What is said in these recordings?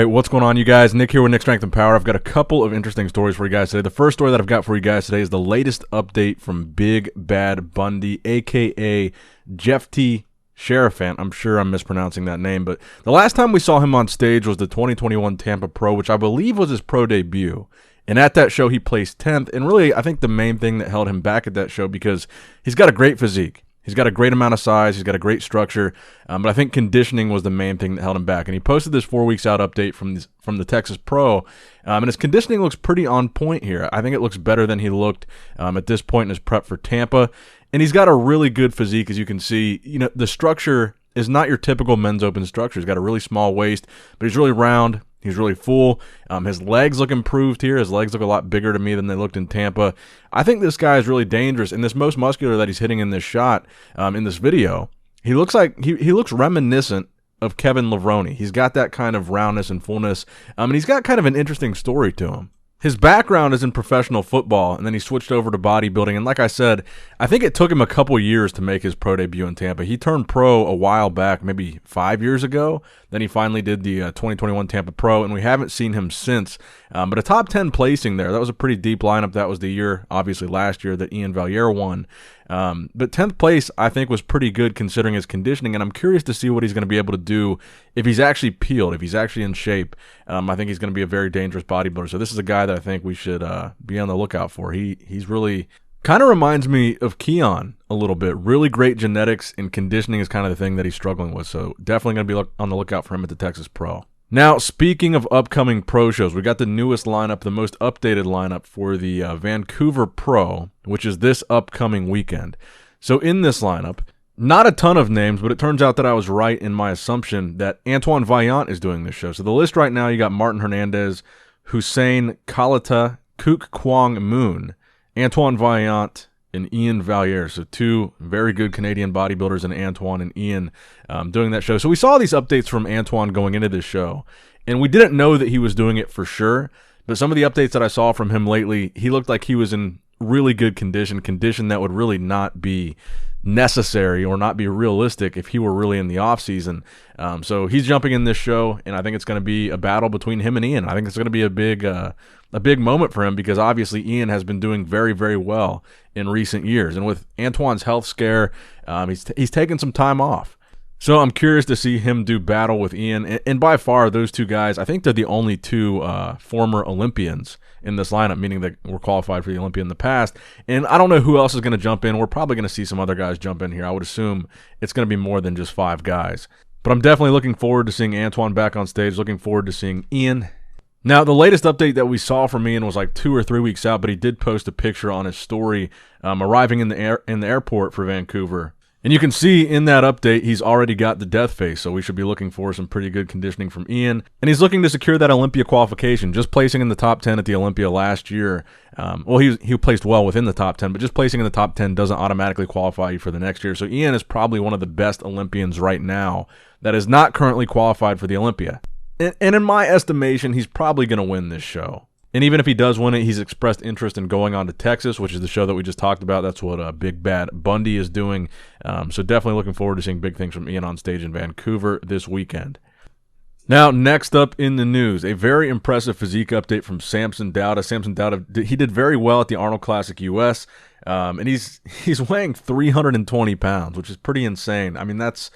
Alright, what's going on, you guys? Nick here with Nick Strength and Power. I've got a couple of interesting stories for you guys today. The first story that I've got for you guys today is the latest update from Big Bad Bundy, a.k.a. Jeff T. Sherifant. I'm sure I'm mispronouncing that name, but the last time we saw him on stage was the 2021 Tampa Pro, which I believe was his pro debut. And at that show, he placed 10th. And really, I think the main thing that held him back at that show, because he's got a great physique. He's got a great amount of size. He's got a great structure. But I think conditioning was the main thing that held him back. And he posted this 4 weeks out update from the Texas Pro. And his conditioning looks pretty on point here. I think it looks better than he looked at this point in his prep for Tampa. And he's got a really good physique, as you can see. You know, the structure is not your typical men's open structure. He's got a really small waist, but he's really round. He's really full. His legs look improved here. His legs look a lot bigger to me than they looked in Tampa. I think this guy is really dangerous. And this most muscular that he's hitting in this shot, in this video, he looks like he looks reminiscent of Kevin Levrone. He's got that kind of roundness and fullness. And he's got kind of an interesting story to him. His background is in professional football, and then he switched over to bodybuilding. And like I said, I think it took him a couple years to make his pro debut in Tampa. He turned pro a while back, maybe 5 years ago. Then he finally did the 2021 Tampa Pro, and we haven't seen him since. But a top 10 placing there. That was a pretty deep lineup. That was the year, obviously last year, that Iain Valliere won. But 10th place, I think, was pretty good considering his conditioning, and I'm curious to see what he's going to be able to do if he's actually peeled, if he's actually in shape. I think he's going to be a very dangerous bodybuilder. So this is a guy that I think we should be on the lookout for. He's really kind of reminds me of Keone a little bit. Really great genetics, and conditioning is kind of the thing that he's struggling with. So definitely going to be on the lookout for him at the Texas Pro. Now, speaking of upcoming pro shows, we got the newest lineup, the most updated lineup for the Vancouver Pro, which is this upcoming weekend. So in this lineup, not a ton of names, but it turns out that I was right in my assumption that Iain Valliere is doing this show. So the list right now, you got Martin Hernandez, Hussein Kalata, Kook Kwong Moon, Iain Valliere, and Iain Valliere. So two very good Canadian bodybuilders, and Antoine and Iain doing that show. So we saw these updates from Antoine going into this show, and we didn't know that he was doing it for sure. But some of the updates that I saw from him lately, he looked like he was in really good condition that would really not be necessary or not be realistic if he were really in the off season. So he's jumping in this show, and I think it's going to be a battle between him and Iain. I think it's going to be a big moment for him, because obviously Iain has been doing very, very well in recent years, and with Antoine's health scare, he's taken some time off. So I'm curious to see him do battle with Iain, and by far those two guys, I think they're the only two former Olympians in this lineup, meaning that were qualified for the Olympia in the past. And I don't know who else is going to jump in. We're probably going to see some other guys jump in here. I would assume it's going to be more than just 5 guys. But I'm definitely looking forward to seeing Antoine back on stage, looking forward to seeing Iain. Now, the latest update that we saw from Iain was like 2 or 3 weeks out, but he did post a picture on his story arriving in the airport for Vancouver. And you can see in that update, he's already got the death face, so we should be looking for some pretty good conditioning from Iain. And he's looking to secure that Olympia qualification, just placing in the top 10 at the Olympia last year. Well, he placed well within the top 10, but just placing in the top 10 doesn't automatically qualify you for the next year. So Iain is probably one of the best Olympians right now that is not currently qualified for the Olympia. And in my estimation, he's probably going to win this show. And even if he does win it, he's expressed interest in going on to Texas, which is the show that we just talked about. That's what Big Bad Bundy is doing. So definitely looking forward to seeing big things from Iain on stage in Vancouver this weekend. Now, next up in the news, a very impressive physique update from Samson Dauda. Samson Dauda, he did very well at the Arnold Classic US, and he's weighing 320 pounds, which is pretty insane. I mean, that's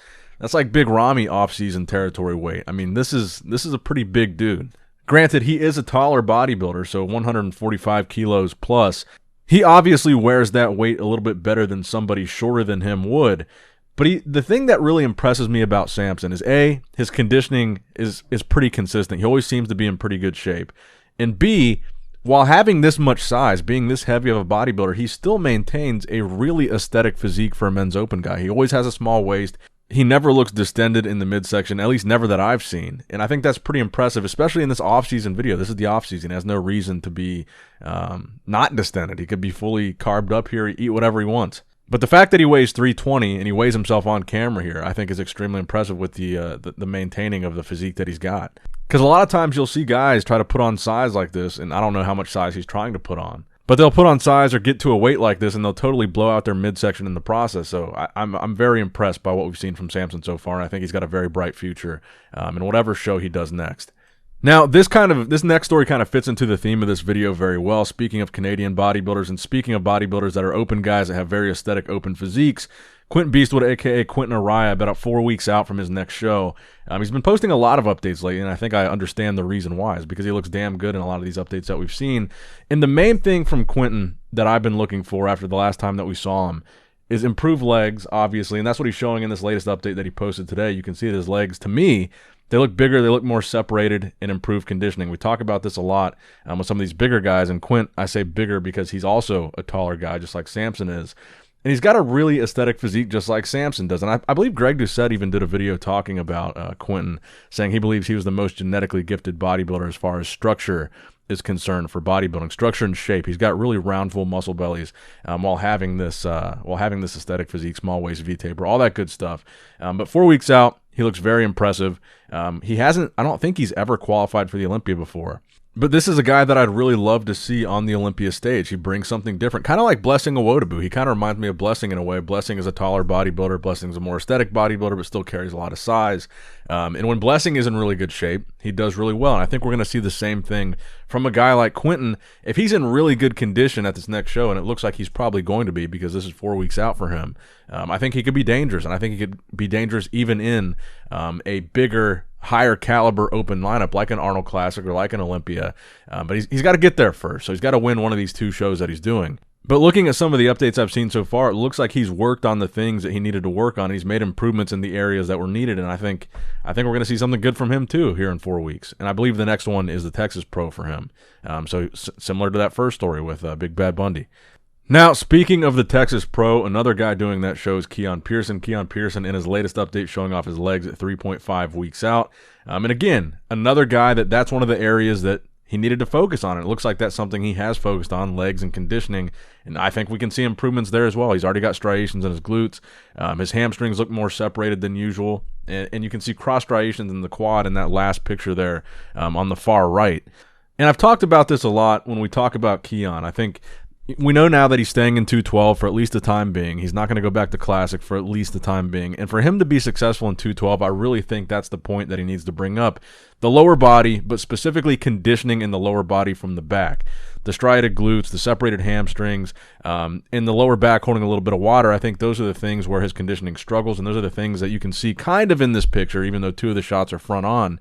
like Big Ramy off-season territory weight. I mean, this is a pretty big dude. Granted, he is a taller bodybuilder, so 145 kilos plus. He obviously wears that weight a little bit better than somebody shorter than him would. But the thing that really impresses me about Samson is, A, his conditioning is pretty consistent. He always seems to be in pretty good shape. And B, while having this much size, being this heavy of a bodybuilder, he still maintains a really aesthetic physique for a men's open guy. He always has a small waist. He never looks distended in the midsection, at least never that I've seen. And I think that's pretty impressive, especially in this off-season video. This is the off-season. He has no reason to be not distended. He could be fully carved up here, eat whatever he wants. But the fact that he weighs 320 and he weighs himself on camera here, I think is extremely impressive with the maintaining of the physique that he's got. Because a lot of times you'll see guys try to put on size like this, and I don't know how much size he's trying to put on. But they'll put on size or get to a weight like this, and they'll totally blow out their midsection in the process. So I'm very impressed by what we've seen from Samson so far, and I think he's got a very bright future in whatever show he does next. Now, this next story kind of fits into the theme of this video very well. Speaking of Canadian bodybuilders and speaking of bodybuilders that are open guys that have very aesthetic open physiques, Quint Beastwood, a.k.a. Quentin Araya, about 4 weeks out from his next show. He's been posting a lot of updates lately, and I think I understand the reason why. It's because he looks damn good in a lot of these updates that we've seen. And the main thing from Quentin that I've been looking for after the last time that we saw him is improved legs, obviously, and that's what he's showing in this latest update that he posted today. You can see that his legs, to me, they look bigger, they look more separated, and improved conditioning. We talk about this a lot with some of these bigger guys, and Quint, I say bigger because he's also a taller guy, just like Samson is. And he's got a really aesthetic physique just like Samson does. And I believe Greg Doucette even did a video talking about Quentin, saying he believes he was the most genetically gifted bodybuilder as far as structure is concerned for bodybuilding, structure and shape. He's got really round, full muscle bellies while having this aesthetic physique, small waist, V-taper, all that good stuff. But 4 weeks out, he looks very impressive. I don't think he's ever qualified for the Olympia before. But this is a guy that I'd really love to see on the Olympia stage. He brings something different, kind of like Blessing Awodabu. He kind of reminds me of Blessing in a way. Blessing is a taller bodybuilder. Blessing's a more aesthetic bodybuilder, but still carries a lot of size. And when Blessing is in really good shape, he does really well. And I think we're going to see the same thing from a guy like Quentin. If he's in really good condition at this next show, and it looks like he's probably going to be because this is 4 weeks out for him, I think he could be dangerous. And I think he could be dangerous even in a bigger, higher caliber open lineup like an Arnold Classic or like an Olympia. But he's got to get there first. So he's got to win one of these 2 shows that he's doing. But looking at some of the updates I've seen so far, it looks like he's worked on the things that he needed to work on. And he's made improvements in the areas that were needed. And I think we're going to see something good from him too here in 4 weeks. And I believe the next one is the Texas Pro for him. So similar to that first story with Big Bad Bundy. Now, speaking of the Texas Pro, another guy doing that show is Keone Pearson. Keone Pearson in his latest update showing off his legs at 3.5 weeks out. And again, another guy that's one of the areas that he needed to focus on. It looks like that's something he has focused on, legs and conditioning. And I think we can see improvements there as well. He's already got striations in his glutes. His hamstrings look more separated than usual. And you can see cross striations in the quad in that last picture there on the far right. And I've talked about this a lot when we talk about Keone. I think we know now that he's staying in 212 for at least the time being. He's not going to go back to Classic for at least the time being. And for him to be successful in 212, I really think that's the point that he needs to bring up. The lower body, but specifically conditioning in the lower body from the back. The striated glutes, the separated hamstrings, in the lower back holding a little bit of water. I think those are the things where his conditioning struggles, and those are the things that you can see kind of in this picture, even though 2 of the shots are front on.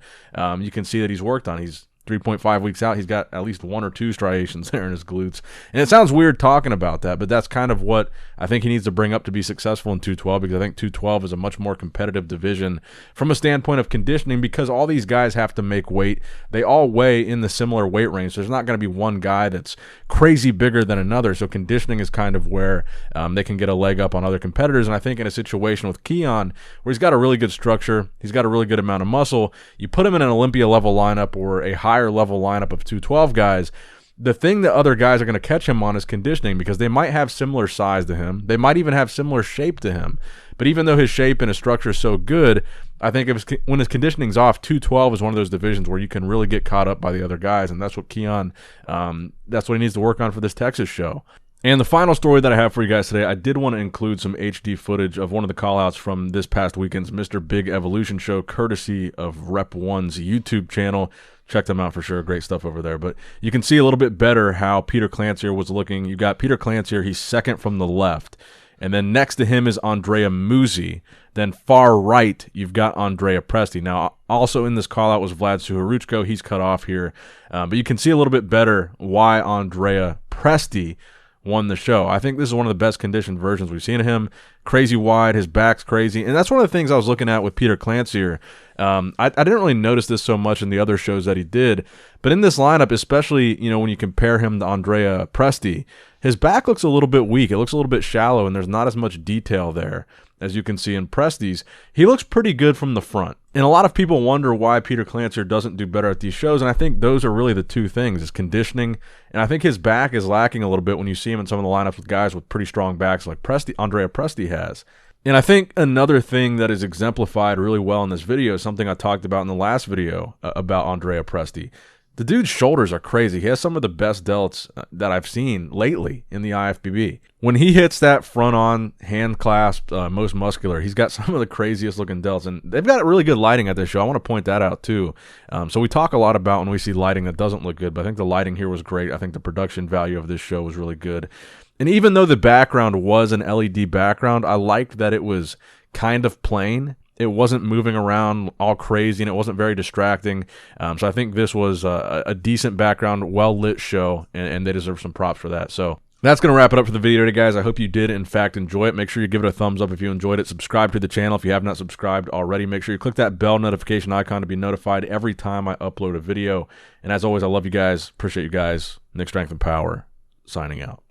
You can see that he's worked on. He's 3.5 weeks out, he's got at least 1 or 2 striations there in his glutes. And it sounds weird talking about that, but that's kind of what I think he needs to bring up to be successful in 212, because I think 212 is a much more competitive division from a standpoint of conditioning, because all these guys have to make weight. They all weigh in the similar weight range. So there's not going to be one guy that's crazy bigger than another. So conditioning is kind of where they can get a leg up on other competitors. And I think in a situation with Keone, where he's got a really good structure, he's got a really good amount of muscle, you put him in an Olympia level lineup or a higher level lineup of 212 guys, the thing that other guys are going to catch him on is conditioning, because they might have similar size to him. They might even have similar shape to him. But even though his shape and his structure is so good, I think when his conditioning's off, 212 is one of those divisions where you can really get caught up by the other guys, and that's what Keone, that's what he needs to work on for this Texas show. And the final story that I have for you guys today, I did want to include some HD footage of one of the callouts from this past weekend's Mr. Big Evolution show, courtesy of Rep 1's YouTube channel. Check them out for sure. Great stuff over there. But you can see a little bit better how Peter Clancier was looking. You got Peter Clancier, he's second from the left. And then next to him is Andrea Muzi. Then far right, you've got Andrea Presti. Now, also in this call-out was Vlad Suharuchko. He's cut off here. But you can see a little bit better why Andrea Presti won the show. I think this is one of the best conditioned versions we've seen of him. Crazy wide, his back's crazy. And that's one of the things I was looking at with Peter Clancier. I didn't really notice this so much in the other shows that he did. But in this lineup, especially, when you compare him to Andrea Presti, his back looks a little bit weak. It looks a little bit shallow, and there's not as much detail there as you can see in Presti's. He looks pretty good from the front. And a lot of people wonder why Peter Clancier doesn't do better at these shows, and I think those are really the two things, is conditioning, and I think his back is lacking a little bit when you see him in some of the lineups with guys with pretty strong backs like Andrea Presti has. And I think another thing that is exemplified really well in this video is something I talked about in the last video about Andrea Presti. The dude's shoulders are crazy. He has some of the best delts that I've seen lately in the IFBB. When he hits that front-on hand clasp, most muscular, he's got some of the craziest looking delts, and they've got really good lighting at this show. I want to point that out too. So we talk a lot about when we see lighting that doesn't look good, but I think the lighting here was great. I think the production value of this show was really good. And even though the background was an LED background, I liked that it was kind of plain. It wasn't moving around all crazy, and it wasn't very distracting. So I think this was a decent background, well-lit show, and they deserve some props for that. So that's going to wrap it up for the video today, guys. I hope you did, in fact, enjoy it. Make sure you give it a thumbs up if you enjoyed it. Subscribe to the channel if you have not subscribed already. Make sure you click that bell notification icon to be notified every time I upload a video. And as always, I love you guys. Appreciate you guys. Nick Strength and Power, signing out.